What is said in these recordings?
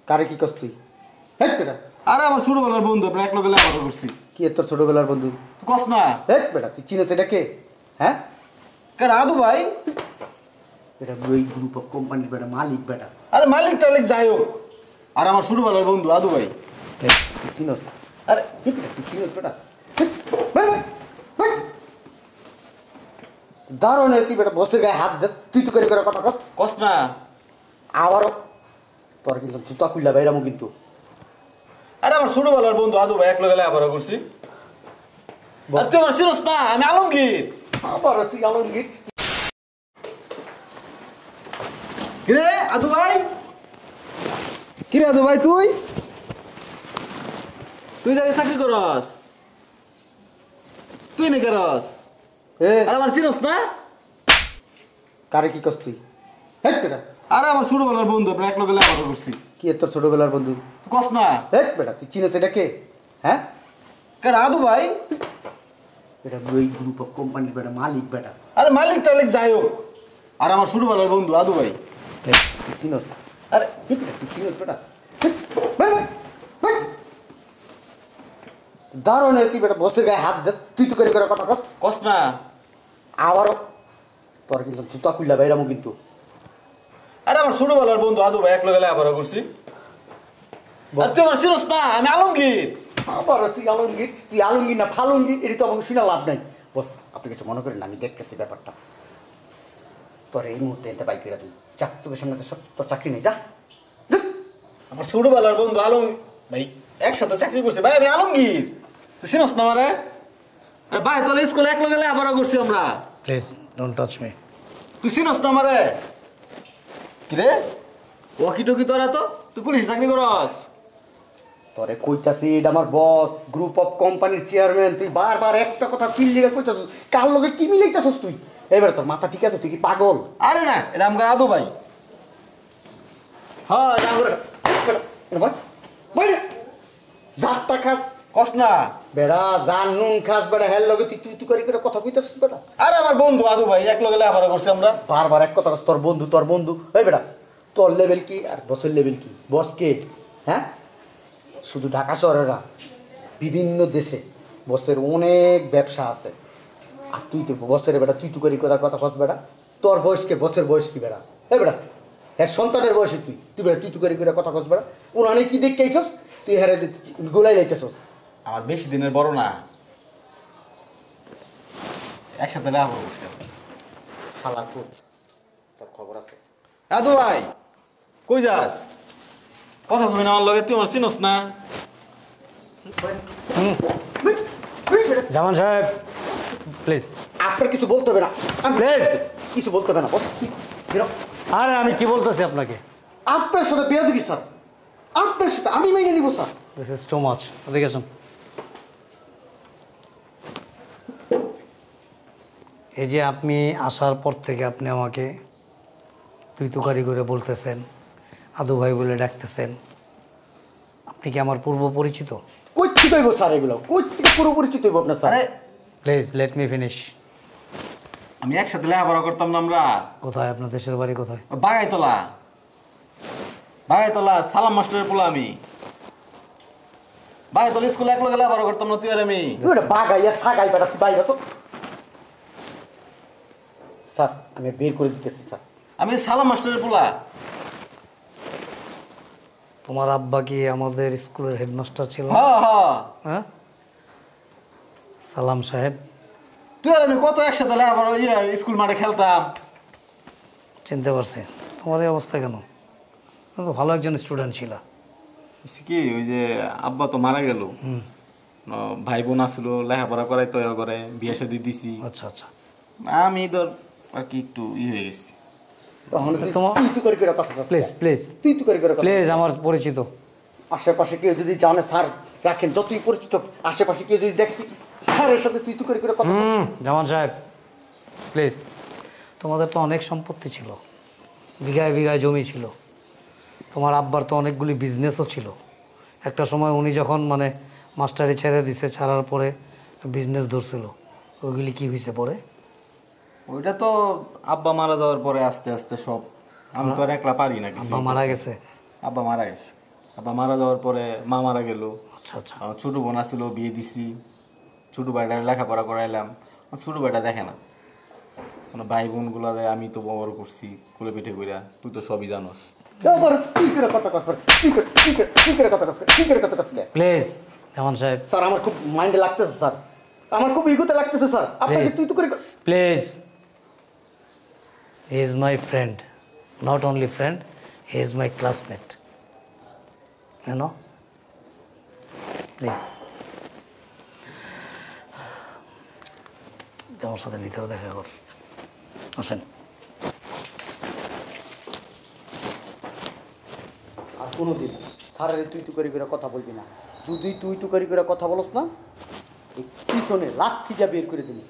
কারে কি কস তুই? হেট বেটা, আরে আমার ছোটবেলার বন্ধু, আপনি এক লগে লেখাপড়া করছি। কি তোর ছোটবেলার বন্ধু? কস না। হেট বেটা, তুই চিনিস এটা কে? হ্যাঁ, কেন আদু ভাই? এটা ওই গ্রুপ অফ কোম্পানির বেটা মালিক বেটা। আরে মালিক টালিক যাই হোক, আর আমার ছোটবেলার বন্ধু আদু ভাই। তুই চিনস? আরে তুই চিনস বেটা? দারুণ তুই বেটা, বসের গায়ে হাত দে, তুই তো করে করে কথা কস। কস না। আবারও তোর কিন্তু জুতা খুললা বাইরামো কিন্তু। আরে আমার ছোটবেলার বন্ধু আদু ভাই, এক লগে লেখাপড়া করছি। আর তুই আমার চিনস না, আমি আলমগীর। আবারও তুই আলমগীর? কিরে আদু ভাই, কিরে আদু ভাই, তুই তুই যাকে চাকরি করস, তুই নে করস? আর আমার চিনস না। কারে কি কস তুই? হেট বেটা, আরে আমার ছোটবেলার বন্ধু, আপনি এক লগে লেখাপড়া করছি। কি তোর ছোটবেলার বন্ধু? কস না। হেট বেটা, তুই চিনিস এটা কে? হ্যাঁ, কেন আদু ভাই? এটা ওই গ্রুপ অফ কোম্পানির বেটা মালিক বেটা। আরে মালিক টালিক যাই হোক, আর আমার ছোটবেলার বন্ধু আদু ভাই। তুই চিনস? আরে তুই চিনস বেটা? দারুণ তুই বেটা, বসের গায়ে হাত দে, তুই তো করে করে কথা কস। কস না। আবারও তোর কিন্তু জুতা খুললা বাইরামো কিন্তু। আরে আমার ছোটবেলার বন্ধু আদু ভাই, এক লগে লেখাপড়া করছি। আর তুই আমার চিনস না, আমি আলমগীর। আবারও তুই আলমগীর? তুই আলমগীর না ফালঙ্গীর, এটি তো আমাকে শুনে লাভ নাই। বস, আপনি কিছু মনে করেন না, আমি দেখতেছি ব্যাপারটা। তোর এই মুহূর্তে এতে বাইক করে তুই যা, চোখের সামনে তোর চাকরি নেই, যা। আমার ছোটবেলার বন্ধু আলম ভাই, একসাথে চাকরি করছে ভাই, আমি আলমগীর। তুই চিনস না আমারে? আরে ভাই, তোর স্কুলে এক লগে লেখাপড়া করছি আমরা। Please don't touch me. তুই চিনস না আমারে? কিরে ওয়াকি টকি তোরা, তো তুই পুলিশ চাকরি করস? তোরে কইতাছি, এটা আমার বস, গ্রুপ অফ কোম্পানির চেয়ারম্যান। তুই বারবার একটা কথা কিল লিগে কইতাছিস, কার লগে কি মিলাইতাছিস তুই? এবার তোর মাথা ঠিক আছে? তুই কি পাগল? আরে না, এটা আমার আদু ভাই। হ্যাঁ, এটা আমার। জাতটা খাস কস না। বেড়া, জান নুন খাস বেড়া, হেল লগে তুই তুই করে করে কথা কইতাছিস বেটা। আরে আমার বন্ধু আদু ভাই, এক লগে লেখাপড়া করছি আমরা। বারবার এক কথা, তোর বন্ধু তোর বন্ধু। এই বেটা, তোর লেভেল কি আর বসের লেভেল কি? বস কে? হ্যাঁ, শুধু ঢাকা শহরে না, বিভিন্ন দেশে বসের অনেক ব্যবসা আছে। আর তুই তো বসের বেটা, তুই তুই করে কথা কস বেটা। তোর বয়স কে? বসের বয়স কি বেটা? এই বেটা, হ্যাঁ সন্তানের বয়সে তুই তুই বেটা তুই তুই করে কথা কস বেটা। পুরানি কি দেখতে আইছস তুই? হেরে গোলাই লাইতেছস। আমার বেশি দিনের বড় না, একসাথে লেখাপড়া করছি। শালা কই, তোর খবর আছে? আদু ভাই কই যাস? কথা কবি না আমার লগে, তুই আমার চিনস না। জামান সাহেব প্লিজ। আপনার কিছু বলতে হবে না, প্লিজ কিছু বলতে হবে না বস। আরে আমি কি বলতেছি আপনাকে? আপনার সাথে বেয়াদবি স্যার, আপনার সাথে আমি মেনে নিব sir. This is too much. এদিকে আসুন। এই যে আপনি আসার পর থেকে আপনি আমাকে তুই তুকারি করে বলতেছেন, আদু ভাই বলে ডাকতেছেন, আপনি কি আমার পূর্ব পরিচিত? কই থেকে হইব স্যার এগুলো? কই থেকে পুরো পরিচিত হইব আপনার স্যার? আরে প্লিজ লেট মি ফিনিশ। আমি একসাথে লেখাপড়া করতাম না আমরা। কোথায় আপনার দেশের বাড়ি? কোথায়? বাগাইতলা, বাগাইতলা সালাম মাস্টারের পোলা আমি। বাগাইতলা স্কুলে এক লগে লেখাপড়া করতাম না তুই আর আমি? তুই এটা বাগাইয়া সাগাই বেটা, তুই বাইরে তো। স্যার আমি বের করে দিতেছি স্যার। আমি সালাম মাস্টারের পোলা। তোমার আব্বা কি আমাদের স্কুলের হেডমাস্টার ছিল? হ্যাঁ হ্যাঁ। হ্যাঁ, সালাম সাহেব। তুই আর আমি কত একসাথে লেখাপড়া স্কুল মাঠে খেলতাম। চিনতে পারছি। তোমার এই অবস্থা কেন? তুমি তো ভালো একজন স্টুডেন্ট ছিল। কি ওই যে আব্বা তো মারা গেল, ভাই বোন আসলো, লেখাপড়া করাই তো করে বিয়ে শাদী দিছি। আচ্ছা আচ্ছা। আমি ধর আর কি একটু হয়ে গেছি। প্লিজ প্লিজ তুই তুই করে কথা। প্লিজ, আমার পরিচিত আশেপাশে কেউ যদি জানে স্যার রাখেন, যতই পরিচিত আশেপাশে কেউ যদি দেখে স্যারের সাথে তুই তুই করে কথা। জামান সাহেব প্লিজ। তোমাদের তো অনেক সম্পত্তি ছিল, বিঘায় বিঘায় জমি ছিল, তোমার আব্বার তো অনেকগুলি বিজনেসও ছিল। একটা সময় উনি যখন মানে মাস্টারি ছেড়ে দিছে, ছাড়ার পরে বিজনেস ধরছিল, ওইগুলি কি হয়েছে পরে? ওইটা তো আব্বা মারা যাওয়ার পরে আস্তে আস্তে সব, আমি তো আর একলা পারি না কিছু। আব্বা মারা গেছে? আব্বা মারা গেছে। আব্বা মারা যাওয়ার পরে মা মারা গেল, আচ্ছা আচ্ছা। আমার ছোট বোন আসছিল, বিয়ে দিছি, ছোট ভাইটার লেখাপড়া করাইলাম, আমার ছোট ভাইটা দেখে না, মানে ভাই বোনগুলারে আমি তো বড় করছি কুলে পিঠে কইরা, তুই তো সবই জানোস। প্লিজ জামান সাহেব, স্যার আমার খুব মাইন্ডে লাগতেছে স্যার, আমার খুব ইগোতে লাগতেছে স্যার, আপনাকে Please. তুই তো করে please. He is my friend, not only friend, he is my classmate, you know. Please আমার সাথে ভিতরে দেখা কর, আসেন। আর কোনোদিন স্যারের তুই তু করে কথা বলবি না, যদি তুই তু করে কথা বলস না এই পিছনে লাখ থেকে বের করে দিবি।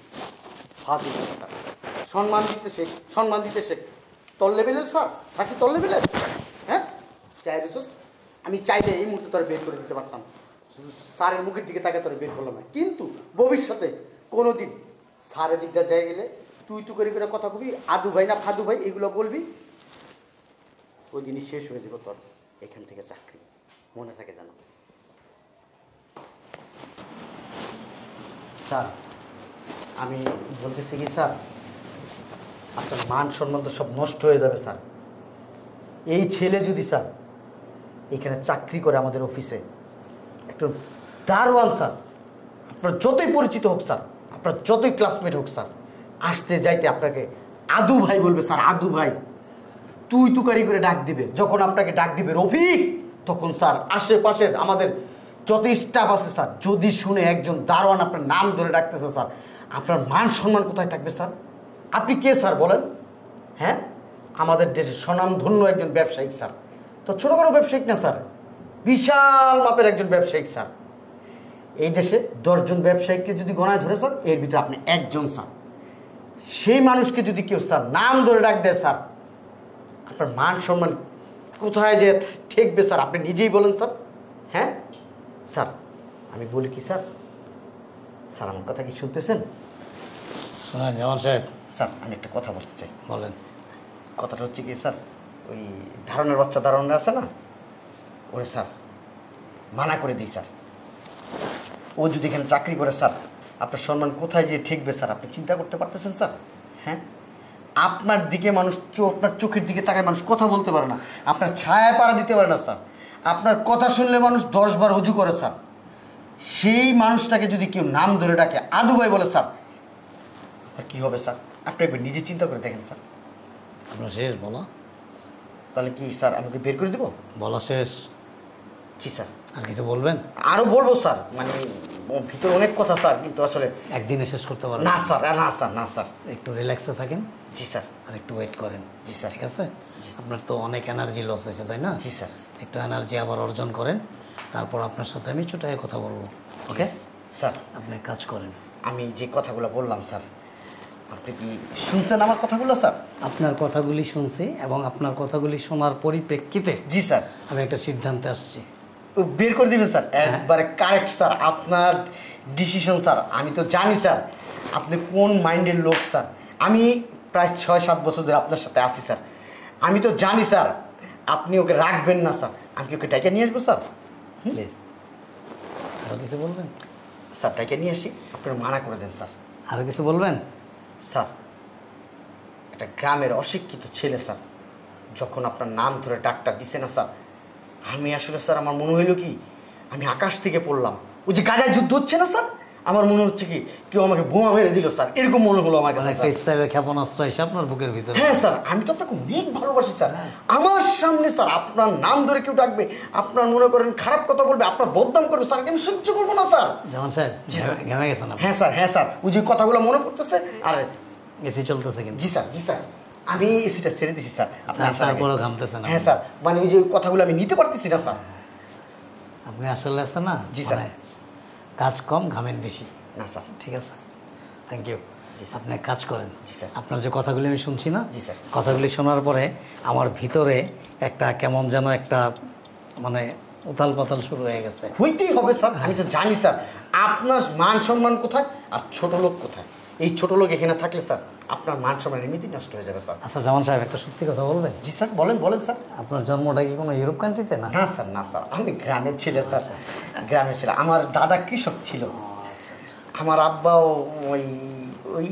ফাজিল কথা। সম্মান দিতে শেখ, সম্মান দিতে শেখ। তোর লেভেলের স্যার, সাকি তোর লেভেলের, হ্যাঁ চাই রেসোস, আমি চাইলে এই মুহূর্তে তোরা বের করে দিতে পারতাম, শুধু স্যারের মুখের দিকে তাকে তোরা বের করলাম না। কিন্তু ভবিষ্যতে কোনো দিন স্যারের দিকটা যায় গেলে তুই তু করে কথা কবি, আদু ভাই না ফাদু ভাই এগুলো বলবি, ওই দিনই শেষ হয়ে যাবে তোর এখান থেকে চাকরি, মনে থাকে জানো। স্যার আমি বলতেছি কি স্যার, আপনার মান সম্মান তো সব নষ্ট হয়ে যাবে স্যার। এই ছেলে যদি স্যার এখানে চাকরি করে আমাদের অফিসে, একটু দারোয়ান স্যার, আপনার যতই পরিচিত হোক স্যার, আপনার যতই ক্লাসমেট হোক স্যার, আসতে যাইতে আপনাকে আদু ভাই বলবে স্যার, আদু ভাই তুই তুকারি করে ডাক দিবে। যখন আপনাকে ডাক দিবে রফিক, তখন স্যার আশেপাশের আমাদের যত স্টাফ আছে স্যার, যদি শুনে একজন দারোয়ান আপনার নাম ধরে ডাকতেছে স্যার, আপনার মান সম্মান কোথায় থাকবে স্যার? আপনি কে স্যার বলেন? হ্যাঁ, আমাদের দেশের স্বনামধন্য একজন ব্যবসায়িক স্যার, তো ছোটোখাটো ব্যবসায়িক না স্যার, বিশাল মাপের একজন ব্যবসায়িক স্যার। এই দেশে 10 জন ব্যবসায়িককে যদি গণায় ধরে স্যার, এর ভিতরে আপনি একজন স্যার। সেই মানুষকে যদি কেউ স্যার নাম ধরে ডাক দেয় স্যার, আপনার মান সম্মান কোথায় যে ঠেকবে স্যার? আপনি নিজেই বলেন স্যার। হ্যাঁ স্যার, আমি বলি কি স্যার, স্যার আমার কথা কি শুনতেছেন? শোনেন জামান সাহেব, স্যার আমি একটা কথা বলতে চাই। বলেন। কথাটা হচ্ছে কি স্যার, ওই ধারণের বাচ্চা ধারণা আছে না, ওরে স্যার মানা করে দিই স্যার। ও যদি এখানে চাকরি করে স্যার, আপনার সম্মান কোথায় যে ঠেকবে স্যার আপনি চিন্তা করতে পারতেছেন স্যার? হ্যাঁ, আপনার দিকে মানুষ আপনার চোখের দিকে তাকায় মানুষ কথা বলতে পারে না, আপনার ছায়া পাড়া দিতে পারে না স্যার, আপনার কথা শুনলে মানুষ 10 বার হুজু করে স্যার। সেই মানুষটাকে যদি কেউ নাম ধরে ডাকে আদু ভাই বলে স্যার, আপনার কী হবে স্যার? আপনি একবার নিজে চিন্তা করে দেখেন স্যার। আপনার শেষ বলা? তাহলে কি স্যার আমাকে বের করে দেবো? বলা শেষ? জি স্যার। আর কিছু বলবেন? আরও বলবো স্যার, মানে ওর ভিতরে অনেক কথা স্যার, কিন্তু আসলে একদিনে শেষ করতে পারবেন না স্যার, না স্যার, না স্যার। একটু রিল্যাক্সে থাকেন। জি স্যার। আর একটু ওয়েট করেন। জি স্যার। ঠিক আছে? আপনার তো অনেক এনার্জি লস হয়েছে তাই না? জি স্যার। একটু এনার্জি আবার অর্জন করেন, তারপর আপনার সাথে আমি ছোটায় কথা বলবো। ওকে স্যার, আপনি কাজ করেন। আমি যে কথাগুলো বললাম স্যার, আপনি কি শুনছেন আমার কথাগুলো স্যার? আপনার কথাগুলি শুনছি এবং আপনার কথাগুলি শোনার পরিপ্রেক্ষিতে জি স্যার। আমি একটা সিদ্ধান্তে আসছি। ও বের করে দিবেন স্যার, একবারে কারেক্ট স্যার, আপনার ডিসিশন স্যার। আমি তো জানি স্যার আপনি কোন মাইন্ডের লোক স্যার। আমি প্রায় 6-7 বছর ধরে আপনার সাথে আছি স্যার, আমি তো জানি স্যার আপনি ওকে রাখবেন না স্যার। আমি কি ওকে ডাইকে নিয়ে আসবো স্যার? প্লিজ আরও কিছু বলবেন? স্যার ডাইকে নিয়ে আসি, আপনার মানা করে দেন স্যার। আরও কিছু বলবেন? স্যার একটা গ্রামের অশিক্ষিত ছেলে স্যার, যখন আপনার নাম ধরে ডাকটা দিছে না স্যার, আমি আসলে স্যার আমার মনে হইল কি আমি আকাশ থেকে পড়লাম। ওই যে গাজায় যুদ্ধ হচ্ছে না স্যার, আমার মনে হচ্ছে কি কেউ আমাকে বোমা মেরে দিল স্যার, এরকম মনে হলো আমার কাছে একটা স্টাইলের ক্ষেপণাস্ত্র এসে আপনার বুকের ভিতরে। হ্যাঁ স্যার, আমি তো আপনাকে অনেক ভালোবাসি স্যার। আমার সামনে স্যার আপনার নাম ধরে কেউ ডাকবে, আপনার মনে করেন খারাপ কথা বলবে, আপনার বদনাম করবে স্যার, আমি সহ্য করবো না স্যার। জামান সাহেব ঘেমে গেছেন আপনি? হ্যাঁ স্যার, হ্যাঁ স্যার, ওই যে কথাগুলো মনে পড়তেছে। আর এসি চলতেছে কিন্তু? জি স্যার, জি স্যার, আমি এসিটা ছেড়ে দিছি স্যার। তারপরেও ঘামতেছেন? হ্যাঁ স্যার, মানে ওই যে কথাগুলো আমি নিতে পারতেছি না স্যার। আপনি আসলে আসছেন না? জি স্যার। মানে কাজ কম ঘামেন বেশি। না স্যার। ঠিক আছে, থ্যাংক ইউ। G sir. আপনি কাজ করেন। জি স্যার। আপনার যে কথাগুলি আমি শুনছি না, জি স্যার। কথাগুলি শোনার পরে আমার ভিতরে একটা কেমন যেন একটা মানে উথাল পাতাল শুরু হয়ে গেছে। হইতেই হবে স্যার, আমি তো জানি স্যার আপনার মান সম্মান কোথায় আর ছোট লোক কোথায়। এই ছোট লোক এখানে থাকলে স্যার আপনার মান সম্মান এমনিতেই নষ্ট হয়ে যাবে স্যার। আচ্ছা জামান সাহেব, একটা সত্যি কথা বলবেন? জি স্যার, বলেন বলেন স্যার। আপনার জন্মটা কি কোনো ইউরোপ কান্ট্রিতে? না না স্যার, না স্যার, আমি গ্রামের ছেলে স্যার, গ্রামের ছেলে। আমার দাদা কৃষক ছিল, আচ্ছা আচ্ছা, আমার আব্বাও ওই ওই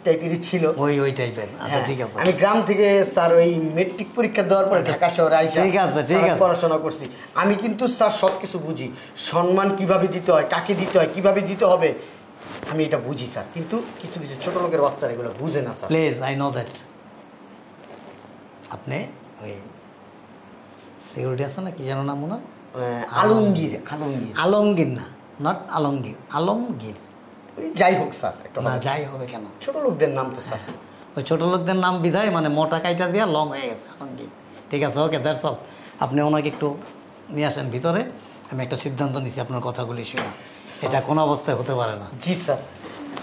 টাইপেরই ছিল। ওই টাইপের। আচ্ছা হ্যাঁ, ঠিক আছে। আমি গ্রাম থেকে স্যার ওই মেট্রিক পরীক্ষা দেওয়ার পরে ঢাকা শহরে আইসা ঠিক আছে, ঠিক স্যার আছে। পড়াশোনা করছি। আমি কিন্তু স্যার সব কিছু বুঝি, সম্মান কিভাবে দিতে হয়, কাকে দিতে হয়, কিভাবে দিতে হবে, আমি এটা বুঝি স্যার। কিন্তু কিছু কিছু ছোট লোকের বাচ্চারা এগুলো বুঝে না sir. Please, I know that. আপনি ওই সিকিউরিটি আছে না, কি যেন নাম মনে হয়? আলমগীর, আলমগীর, আলমগীর না, নট আলমগীর, আলমগীর। ওই যাই হোক স্যার, একটা না যাই হবে কেন, ছোট লোকদের নাম তো স্যার। ওই ছোট লোকদের নাম বিধায় মানে মোটা কাইটা দিয়া লং হয়ে গেছে আলমগীর। ঠিক আছে, ওকে, দ্যাটস অল। আপনি ওনাকে একটু নিয়ে আসেন ভিতরে। আমি একটা সিদ্ধান্ত নিছি আপনার কথাগুলি শুনে, এটা কোনো অবস্থায় হতে পারে না। জি স্যার,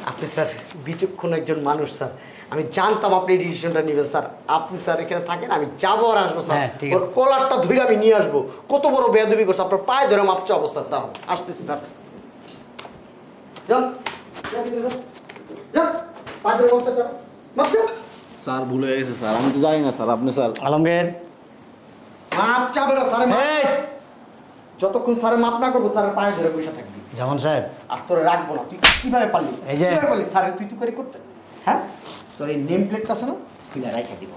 আপনি স্যার বিচক্ষণ একজন মানুষ স্যার। আমি জানতাম আপনি এই ডিসিশনটা নেবেন স্যার। আপনি স্যার এখানে থাকেন, আমি যাবো আর আসবো স্যার। হ্যাঁ, ঠিক ওর আছে। কলারটা ধরে আমি নিয়ে আসবো। কত বড় বেয়াদবি করছে, আপনার পায়ে ধরে মাপছে অবস্থা। দাঁড়ান, আসতেছি স্যার। যান, যান, যান, যান, পায়ে ধরে মাপছে স্যার, মাপছে। স্যার ভুলে গেছে স্যার, আমি তো জানি না স্যার। আপনি স্যার আলমগীর, মাপ চাবে না স্যার। এই! যতক্ষণ স্যার মাপ না করবো স্যারের পায়ে ধরে বসে থাকবি। জামান সাহেব, আর তোরে রাখবো না। তুই কিভাবে পারলি? এই যে- কিভাবে পারলি স্যারের তুই করে করতে? হ্যাঁ, তোর এই নেম প্লেটটা আছে না, খুলে রাখা দিব।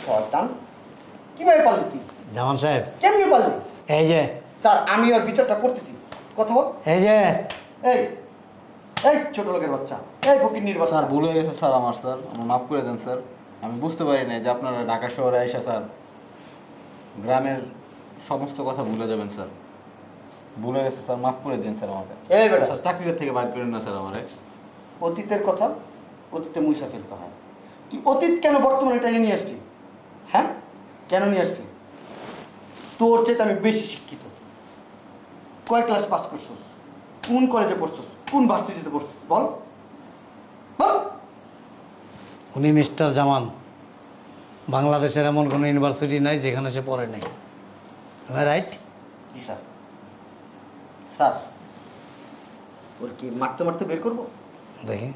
শয়তান, কিভাবে পারলি তুই? জামান সাহেব, কেমনি পারলি? এই যে, স্যার আমি ওর বিচারটা করতেছি, কথা বল। এই যে, এই এই ছোট লোকের বাচ্চা, এই ফকিন্নির বাচ্চা। স্যার ভুলে গেছে স্যার আমার, স্যার আমার মাফ করে দেন স্যার। আমি বুঝতে পারি না যে আপনারা ঢাকা শহরে এসে স্যার গ্রামের সমস্ত কথা ভুলে যাবেন স্যার। ভুলে গেছে স্যার, মাফ করে দিন স্যার আমাকে। এই বেটা, স্যার চাকরির থেকে বাইর করেন না স্যার আমারে। অতীতের কথা অতীতে মুছে ফেলতে হয়। তুই অতীত কেন বর্তমানে টেনে নিয়ে আসলি? হ্যাঁ, কেন নিয়ে আসলি? তোর চেয়ে আমি বেশি শিক্ষিত। কয় ক্লাস পাস করছিস? কোন কলেজে পড়ছিস? কোন ভার্সিটিতে পড়ছিস? বল বল। উনি মিস্টার জামান। বাংলাদেশের এমন কোনো ইউনিভার্সিটি নাই যেখানে সে পড়ে নাই। রাইট? জি স্যার। স্যার, ওর কি মারতে মারতে বের করবো? দেখি।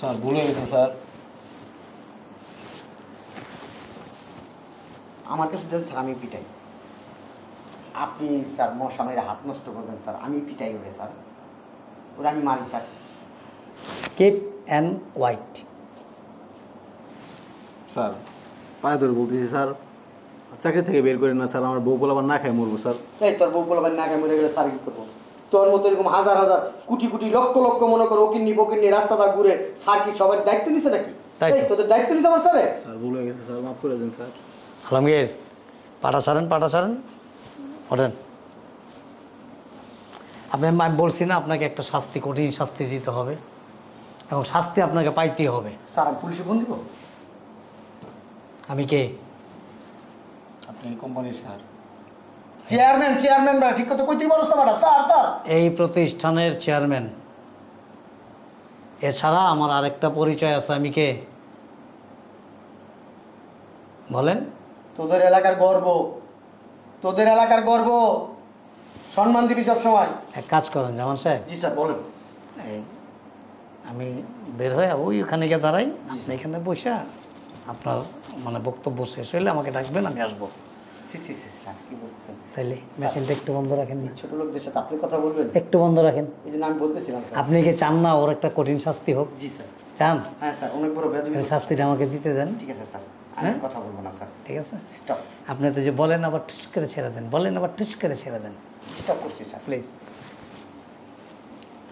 স্যার ভুলে গেছে স্যার। আমার কাছে দেন স্যার, আমি পিটাই। আপনি স্যার মশা মেরে হাত নষ্ট করবেন স্যার, আমি পিটাই ওরে স্যার, ওরা আমি মারি sir. Keep and white. Sir পায়ে ধরে বলতেছি স্যার, চাকরি থেকে বের করেন না স্যার। আমার বউ পোলাবার না খায় মরবো স্যার। এই তোর বউ পোলাবার নাকে মরে গেলে স্যার কি করবো? তোর মতো এরকম হাজার হাজার কোটি কোটি লক্ষ লক্ষ মনে করো ওকিন্নি বকিন্নি রাস্তাটা ঘুরে স্যার কি সবার দায়িত্ব নিছে নাকি? তাই তো। এই তোদের দায়িত্ব নিছে আমার স্যারে? স্যার ভুলে গেছে স্যার, মাফ করে দেন স্যার। আলমগীর, পাটা ছাড়েন, পাটা ছাড়েন, ওঠেন। আমি বলছি না আপনাকে একটা শাস্তি, কঠিন শাস্তি দিতে হবে এবং শাস্তি আপনাকে পাইতেই হবে। স্যার আমি পুলিশে ফোন দিব? আমি কে? আপনি এই কোম্পানির স্যার। চেয়ারম্যান, চেয়ারম্যানরা ঠিক কথা কইতেই পারছ না স্যার। স্যার এই প্রতিষ্ঠানের চেয়ারম্যান। এছাড়া আমার আরেকটা পরিচয় আছে। আমি কে বলেন? তোদের এলাকার গর্ব, তোদের এলাকার গর্ব, সম্মান দিবি সব সময়। এক কাজ করেন জামান সাহেব, জি স্যার বলেন। এই আমি বের হয়ে ওইখানে গিয়ে দাঁড়াই, আপনি এখানে বসে আপনার মানে বক্তব্য শেষ হইলে আমাকে ডাকবেন, আমি আসবো। সি সি সি স্যার কি বলতেছেন? তাইলে মেশিনটা একটু বন্ধ রাখেন। এই ছোট লোকদের সাথে আপনি কথা বলবেন? একটু বন্ধ রাখেন। এই জন্য আমি বলতেছিলাম স্যার। আপনি কি চান না ওর একটা কঠিন শাস্তি হোক? জি স্যার। চান? হ্যাঁ স্যার, অনেক বড় বেয়াদবি তাহলে করছে। শাস্তিটা আমাকে দিতে দেন। ঠিক আছে স্যার, আমি হ্যাঁ? কথা বলবো না স্যার। ঠিক আছে, স্টপ। আপনি তো যে বলেন আবার ঠুস করে ছেড়ে দেন, বলেন আবার ঠুস করে ছেড়ে দেন। স্টপ করছি স্যার। প্লিজ।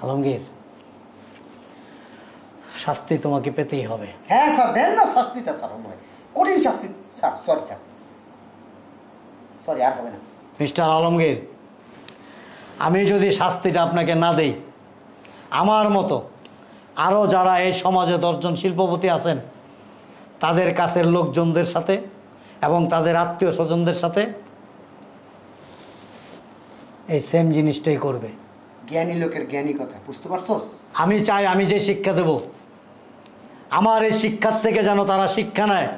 আলমগীর, শাস্তি তোমাকে পেতেই হবে। হ্যাঁ স্যার, দেন না শাস্তিটা স্যার, আমার কঠিন শাস্তি স্যার। সরি স্যার, সরি, আর হবে না। মিস্টার আলমগীর, আমি যদি শাস্তিটা আপনাকে না দেই, আমার মতো আরও যারা এই সমাজে 10 জন শিল্পপতি আছেন তাদের কাছের লোকজনদের সাথে এবং তাদের আত্মীয় স্বজনদের সাথে এই সেম জিনিসটাই করবে। জ্ঞানী লোকের জ্ঞানী কথা, বুঝতে পারছস? আমি চাই আমি যে শিক্ষা দেব, আমার এই শিক্ষার থেকে যেন তারা শিক্ষা নেয়।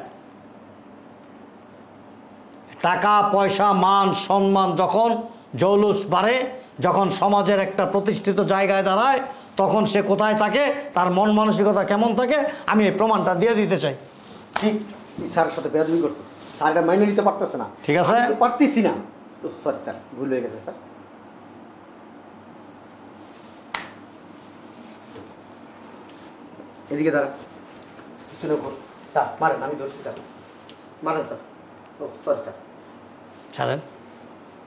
টাকা পয়সা মান সম্মান যখন জৌলুস বাড়ে, যখন সমাজের একটা প্রতিষ্ঠিত জায়গায় দাঁড়ায়, তখন সে কোথায় থাকে, তার মন মানসিকতা কেমন থাকে, আমি এই প্রমাণটা দিয়ে দিতে চাই। ঠিক, তুই স্যারের সাথে বেয়াদবি করছিস, স্যার এটা মাইনে নিতে পারতেছে না। ঠিক আছে। আমি তো পারতেছি না। সরি স্যার, ভুল হয়ে গেছে স্যার। এদিকে দাঁড়া, পিছনে ঘোর। স্যার মারেন, আমি ধরছি স্যার, মারেন স্যার। ও সরি স্যার, ছাড়েন,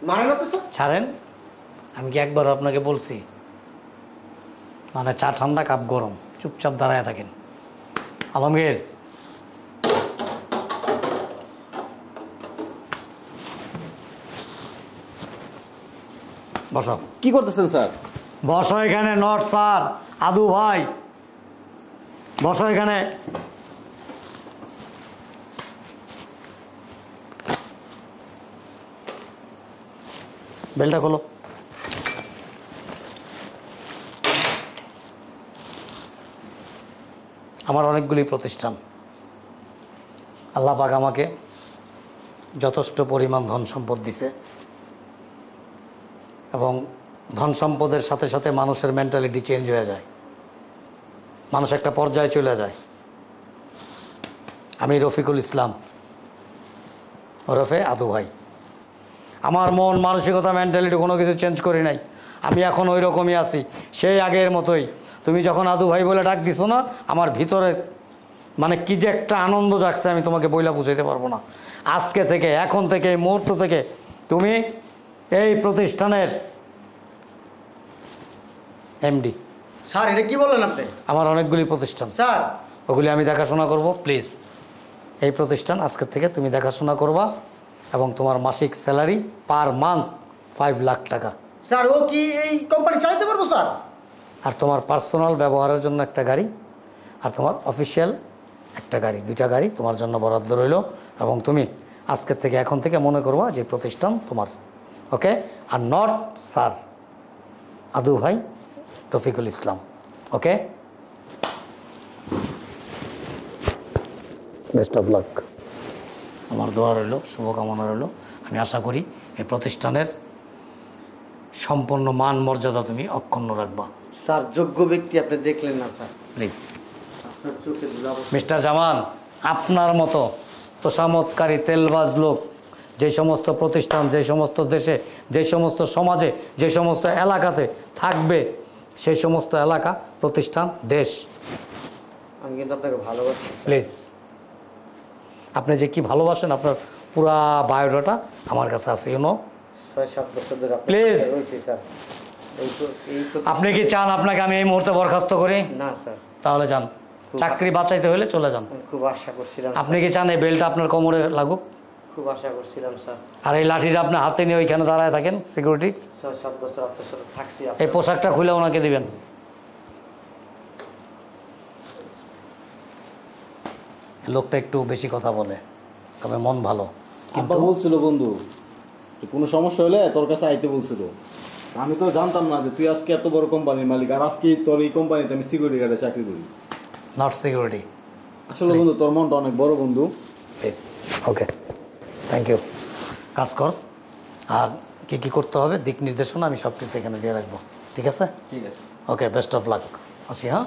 মারেন আপনি স্যার। ছাড়েন। আমি কি একবার আপনাকে বলছি মানে চা ঠান্ডা কাপ গরম, চুপচাপ দাঁড়ায় থাকেন। আলমগীর, বসো। কি করতেছেন স্যার? বসো এখানে। নট স্যার, আদু ভাই, বসো এখানে। বেলটা খোলো। আমার অনেকগুলি প্রতিষ্ঠান, আল্লাহ পাক আমাকে যথেষ্ট পরিমাণ ধন সম্পদ দিছে, এবং ধন সম্পদের সাথে সাথে মানুষের মেন্টালিটি চেঞ্জ হয়ে যায়, মানুষ একটা পর্যায়ে চলে যায়। আমি রফিকুল ইসলাম ওরফে আদু ভাই, আমার মন মানসিকতা মেন্টালিটি কোনো কিছু চেঞ্জ করি নাই, আমি এখন ওই রকমই আছি, সেই আগের মতোই। তুমি যখন আদু ভাই বলে ডাক দিছো না, আমার ভিতরে মানে কি যে একটা আনন্দ জাগছে, আমি তোমাকে বইলা বুঝাইতে পারবো না। আজকে থেকে, এখন থেকে, এই মুহূর্ত থেকে তুমি এই প্রতিষ্ঠানের এমডি। স্যার এটা কি বললেন আপনি? আমার অনেকগুলি প্রতিষ্ঠান, স্যার ওগুলি আমি দেখাশোনা করব। প্লিজ, এই প্রতিষ্ঠান আজকের থেকে তুমি দেখাশোনা করবা, এবং তোমার মাসিক স্যালারি পার মান্থ 5 লাখ টাকা। স্যার ও কি এই কোম্পানি চালাতে পারবো স্যার? আর তোমার পার্সোনাল ব্যবহারের জন্য একটা গাড়ি, আর তোমার অফিসিয়াল একটা গাড়ি, 2টা গাড়ি তোমার জন্য বরাদ্দ রইল। এবং তুমি আজকের থেকে, এখন থেকে মনে করবা যে প্রতিষ্ঠান তোমার। ওকে? আর নট স্যার, আদু ভাই রফিকুল ইসলাম। ওকে, বেস্ট অফ লাক। আমার দোয়া রইল, শুভকামনা রইল। আমি আশা করি এই প্রতিষ্ঠানের সম্পূর্ণ মান মর্যাদা তুমি অক্ষুণ্ণ রাখবা। স্যার যোগ্য ব্যক্তি আপনি দেখলেন না স্যার, প্লিজ। আপনার চোখে ধুলা বসে। মিস্টার জামান, আপনার মতো তোষামতকারী তেলবাজ লোক যে সমস্ত প্রতিষ্ঠান, যে সমস্ত দেশে, যে সমস্ত সমাজে, যে সমস্ত এলাকাতে থাকবে, সেই সমস্ত এলাকা, প্রতিষ্ঠান, দেশ। আমি কিন্তু আপনাকে ভালোবাসি। প্লিজ, আপনি যে কি ভালোবাসেন, আপনার পুরা বায়োডাটা আমার কাছে আছে, ইউনো। 6-7 বছর ধরে আপনার Please. সাথে রয়েছি স্যার। আপনি কি চান আপনাকে আমি এই মুহূর্তে বরখাস্ত করি? না স্যার, তাহলে যান, চাকরি বাঁচাইতে হলে চলে যান। আমি খুব আশা করছিলাম। আপনি কি চান এই বেলটা আপনার কোমরে লাগুক, খুব আশা করছিলাম স্যার। আর এই লাঠিটা আপনি হাতে নিয়ে ওইখানে দাঁড়ায় থাকেন সিকিউরিটি? 6-7 বছর আপনার সাথে থাকছি। এই পোশাকটা খুলে ওনাকে দিবেন। লোকটা একটু বেশি কথা বলে, তবে মন ভালো। আব্বা বলছিল বন্ধু, যে কোনো সমস্যা হলে তোর কাছে আইতে বলছিল। আমি তো জানতাম না যে তুই আজকে এত বড় কোম্পানির মালিক, আর আজকে তোর এই কোম্পানিতে আমি সিকিউরিটি গার্ডে চাকরি করি। Not security. আসলে বন্ধু তোর মনটা অনেক বড় বন্ধু। প্লিজ। Okay, thank you. কাজ কর, আর কি কি করতে হবে দিক নির্দেশনা আমি সব কিছু এখানে দিয়ে রাখবো। ঠিক আছে? ঠিক আছে। ওকে, বেস্ট অফ লাক। আসি, হ্যাঁ।